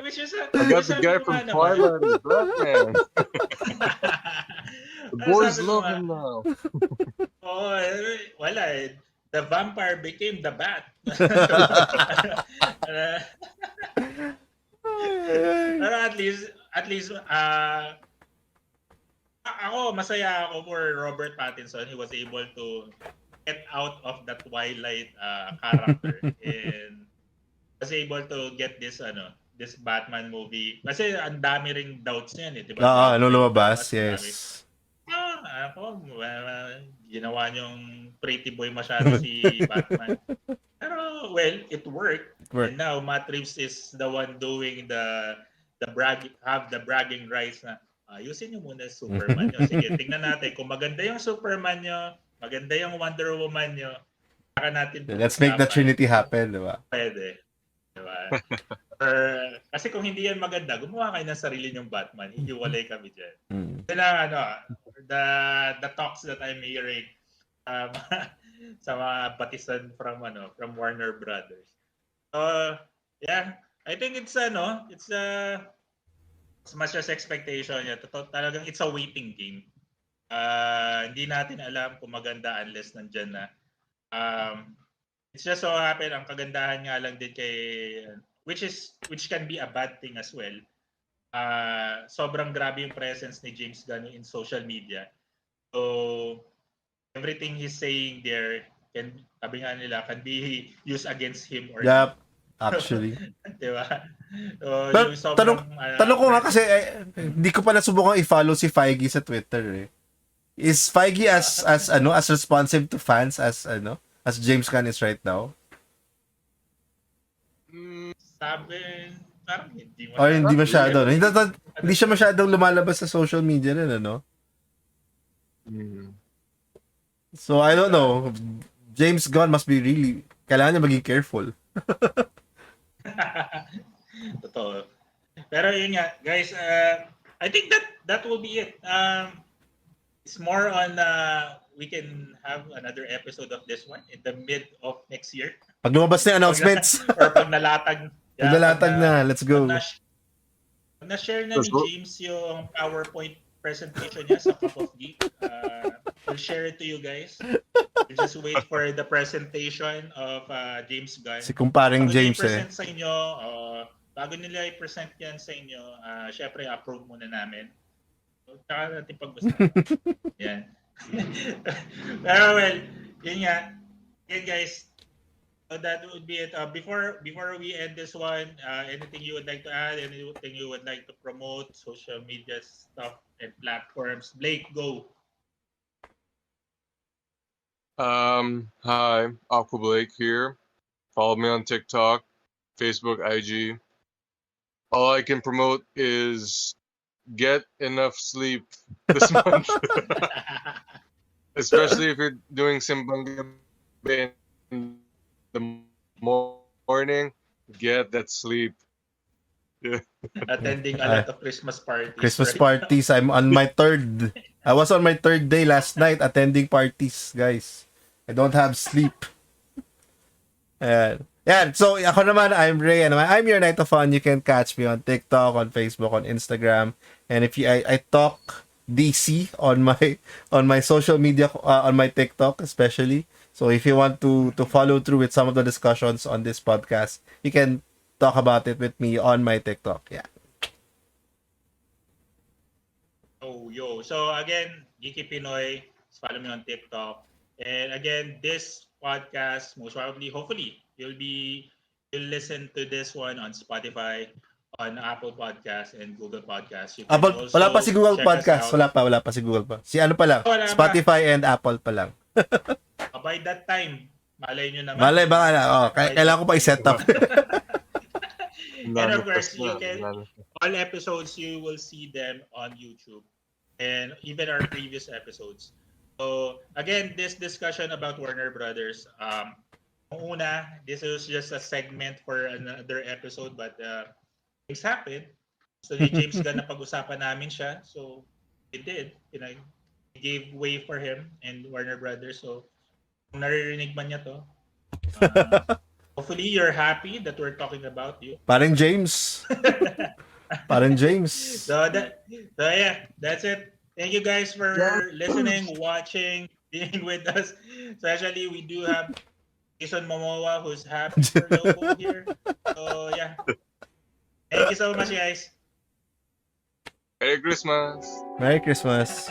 Which is I got the guy from Twilight as Batman. The boys love him now. Wala the vampire became the bat. Pero at least, ako, masaya ako for Robert Pattinson. He was able to get out of that Twilight character and was able to get this Batman movie. Kasi ang dami ring doubts niyan eh, 'di ba? Ano Bago lumabas? marami. Yes. Ginawa niyong pretty boy masyado si Batman. Pero well, it worked. And now Matt Reeves is the one doing the bragging rights na ayusin niyo muna Superman niyo. Sige, tingnan natin kung maganda yung Superman niyo, maganda yung Wonder Woman niyo, saka natin Let's make the Trinity happen, di ba? Pwede. Di ba? Kasi kung hindi yan maganda, gumawa kayo ng sarili niyong Batman. Hihiwalay kami dyan. Kaya the talks that I'm hearing sa mga batisan from Warner Brothers. Yeah, I think it's as much as expectation niya. Talagang it's a waiting game. Hindi natin alam kung maganda unless nandyan na. It's just so happen ang kagandahan nga lang din kay which can be a bad thing as well. Sobrang grabe yung presence ni James Gunn in social media. So everything he's saying there can be used against him or Yep, actually. Diba? Pero, tanong ko nga kasi hindi ko pa nasubukang i-follow si Feige sa Twitter eh. Is Feige as responsive to fans as James Gunn is right now? Sabi, parang hindi mo. Or hindi masyado. Hindi siya masyadong lumalabas sa social media rin, ano? So, I don't know. James Gunn must be kailangan niya maging careful. Totoo. Pero yun nga, guys, I think that will be it. It's more on we can have another episode of this one in the mid of next year. Pag lumabas na yung announcements. Or pag nalatag. Pag nalatag na, let's go. Pag na-share na ni James yung PowerPoint presentation niya sa Cup of Geek, we'll share it to you guys. We'll just wait for the presentation of James Gunn. Si kumparing James Sa inyo, bago nila i-present yan sa inyo, syempre approve muna namin. Tsaka natin pag-usapan. Yan. Pero well, yun nga. Yan guys. So that would be it. Before we end this one, anything you would like to add? Anything you would like to promote? Social media stuff and platforms. Blake, go. Hi, Aqua Blake here. Follow me on TikTok, Facebook, IG. All I can promote is get enough sleep this month. Especially if you're doing Simbang Gabi in the morning, get that sleep. Yeah. Attending a lot of Christmas parties. Christmas parties. I was on my third day last night attending parties, guys. I don't have sleep. Yeah, so ako naman, I'm Ray, and I'm your Night of Fun. You can catch me on TikTok, on Facebook, on Instagram, and if I talk DC on my social media, on my TikTok especially. So if you want to follow through with some of the discussions on this podcast, you can talk about it with me on my TikTok. Yeah. Oh, yo. So again, Geeky Pinoy, follow me on TikTok. And again, this podcast, most probably, hopefully, you'll listen to this one on Spotify, on Apple Podcasts, and Google Podcasts. Wala pa si Google Podcasts. Wala pa si Google pa. Si ano pa lang? Spotify and Apple pa lang. By that time, malay nyo naman. Malay baka na. Kailangan ko pa i-set up. And of course, all episodes, you will see them on YouTube. And even our previous episodes. So, again, this discussion about Warner Brothers, una, this was just a segment for another episode, but things happened. So, ni James Gunn na pag-usapan namin siya. So, we did. We gave way for him and Warner Brothers. So, kung naririnig man niya to, hopefully you're happy that we're talking about you. Parang James. So yeah, that's it. Thank you guys for listening, watching, being with us. Especially we do have Jason Momoa who's happy for Lobo here. So yeah. Thank you so much, guys. Merry Christmas! Merry Christmas!